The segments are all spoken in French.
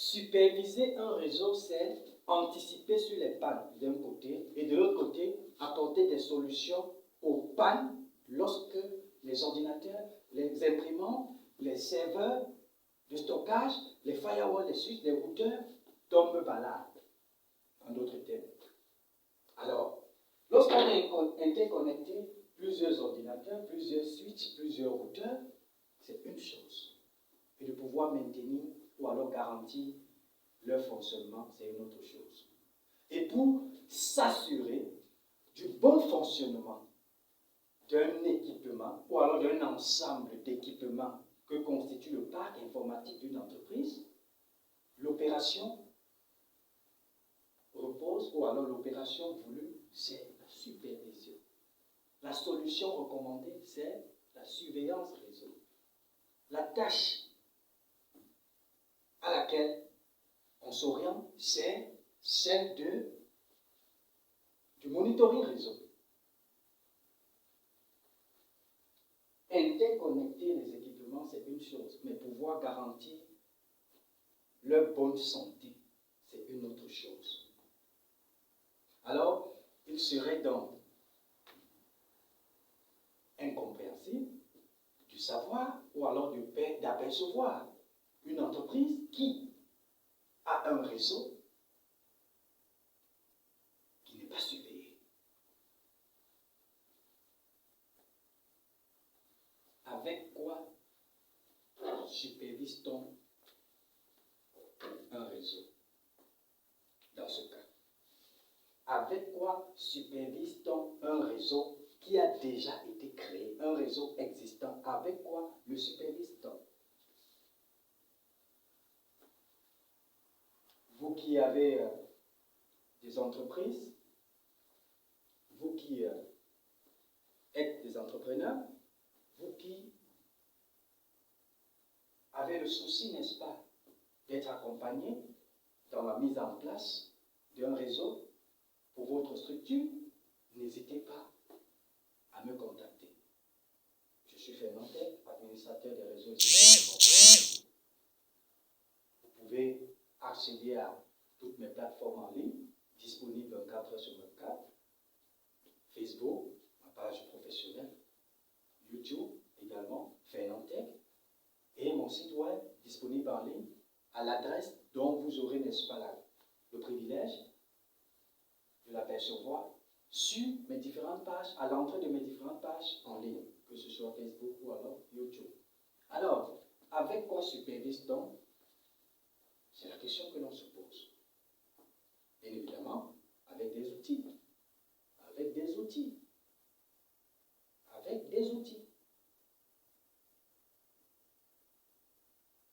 superviser un réseau, c'est anticiper sur les pannes d'un côté et de l'autre côté, apporter des solutions aux pannes lorsque les ordinateurs, les imprimantes, les serveurs de stockage, les firewalls, les switches, les routeurs tombent malades, en d'autres termes. Alors, lorsqu'on a interconnecté plusieurs ordinateurs, plusieurs switches, plusieurs routeurs, c'est une chose. Et de pouvoir maintenir ou alors garantir leur fonctionnement, c'est une autre chose. Et pour s'assurer du bon fonctionnement d'un équipement ou alors d'un ensemble d'équipements que constitue le parc informatique d'une entreprise, l'opération repose ou alors l'opération voulue, c'est la supervision. La solution recommandée, c'est la surveillance réseau. La tâche à laquelle on s'oriente, c'est celle du monitoring réseau. Interconnecter les équipements, c'est une chose, mais pouvoir garantir leur bonne santé, c'est une autre chose. Alors, il serait donc incompréhensible de savoir ou alors d'apercevoir une entreprise qui a un réseau qui n'est pas surveillé. Avec quoi supervise-t-on un réseau dans ce cas? Avec quoi supervise-t-on un réseau qui a déjà été créé, un réseau existant? Avec quoi le supervise-t-on? Vous qui avez des entreprises, vous qui êtes des entrepreneurs, vous qui avez le souci, n'est-ce pas, d'être accompagné dans la mise en place d'un réseau pour votre structure, n'hésitez pas à me contacter. Je suis Fernand Tech, administrateur des réseaux et vous pouvez accéder à toutes mes plateformes en ligne, disponibles 24 heures sur 24, Facebook, ma page professionnelle, YouTube également, Fernand Tech, et mon site web disponible en ligne à l'adresse dont vous aurez, n'est-ce pas, le privilège de l'apercevoir sur mes différentes pages, à l'entrée de mes différentes pages en ligne, que ce soit Facebook ou alors YouTube. Alors, avec quoi supervise-t-on? C'est la question que l'on se pose. Bien évidemment, avec des outils. Avec des outils. Avec des outils.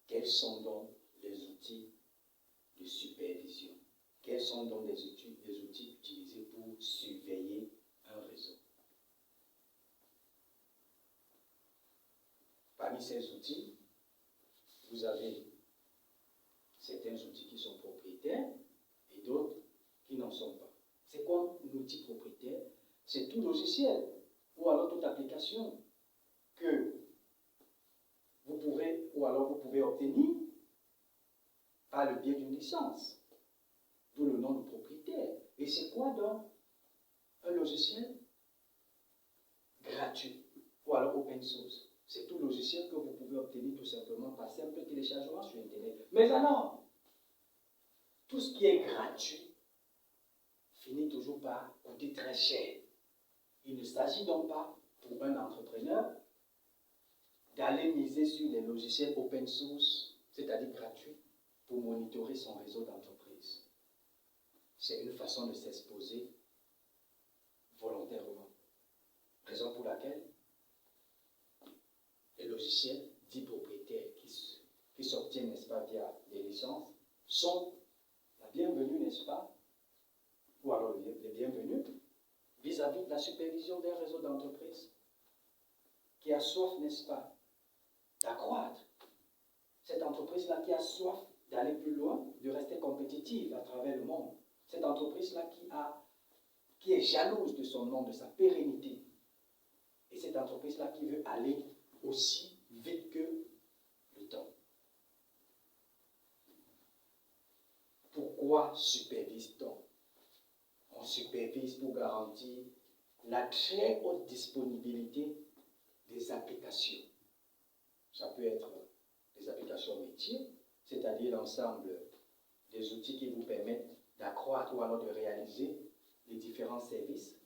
Quels sont donc les outils de supervision? Quels sont donc les outils utilisés pour surveiller un réseau? Parmi ces outils, vous avez certains outils qui sont propriétaires et d'autres qui n'en sont pas. C'est quoi un outil propriétaire? C'est tout logiciel ou alors toute application que vous pouvez ou alors vous pouvez obtenir par le biais d'une licence, d'où le nom de propriétaire. Et c'est quoi donc un logiciel gratuit ou alors open source? C'est tout logiciel que vous pouvez obtenir tout simplement par simple téléchargement sur Internet. Mais alors, tout ce qui est gratuit finit toujours par coûter très cher. Il ne s'agit donc pas pour un entrepreneur d'aller miser sur les logiciels open source, c'est-à-dire gratuits, pour monitorer son réseau d'entreprise. C'est une façon de s'exposer volontairement. Raison pour laquelle les logiciels dits propriétaires qui s'obtiennent, n'est-ce pas, via des licences, sont la bienvenue, n'est-ce pas, ou alors les bienvenus vis-à-vis de la supervision d'un réseau d'entreprise qui a soif, n'est-ce pas, d'accroître. Cette entreprise-là qui a soif d'aller plus loin, de rester compétitive à travers le monde. Cette entreprise-là qui est jalouse de son nom, de sa pérennité. Et cette entreprise-là qui veut aller aussi vite que le temps. Pourquoi supervise-t-on? On supervise pour garantir la très haute disponibilité des applications. Ça peut être des applications métiers, c'est-à-dire l'ensemble des outils qui vous permettent d'accroître ou alors de réaliser les différents services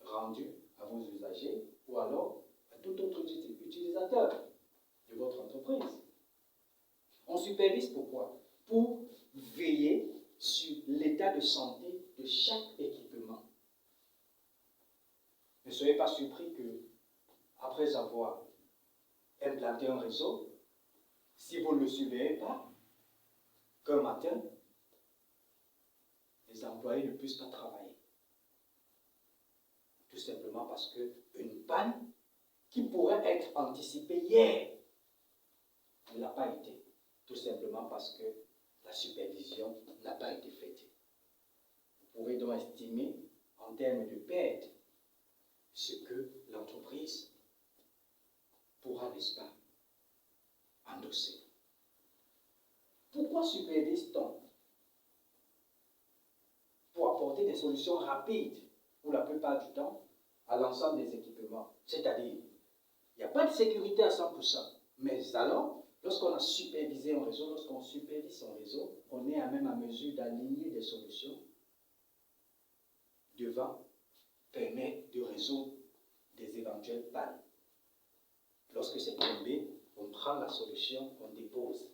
rendus à vos usagers ou alors à tout autre utilisateur de votre entreprise. On supervise pourquoi? Pour veiller sur l'état de santé de chaque équipement. Ne soyez pas surpris que, après avoir implanté un réseau, si vous ne le surveillez pas, qu'un matin, les employés ne puissent pas travailler. Tout simplement parce qu'une panne qui pourrait être anticipée hier ne l'a pas été. Tout simplement parce que la supervision n'a pas été faite. Vous pouvez donc estimer en termes de perte ce que l'entreprise pourra, n'est-ce pas, endosser. Pourquoi supervise-t-on? Pour apporter des solutions rapides, pour la plupart du temps, à l'ensemble des équipements. C'est-à-dire, il n'y a pas de sécurité à 100%. Mais alors, lorsqu'on a supervisé un réseau, lorsqu'on supervise son réseau, on est à même à mesure d'aligner des solutions devant permettre de résoudre des éventuelles pannes. Lorsque c'est tombé, on prend la solution, on dépose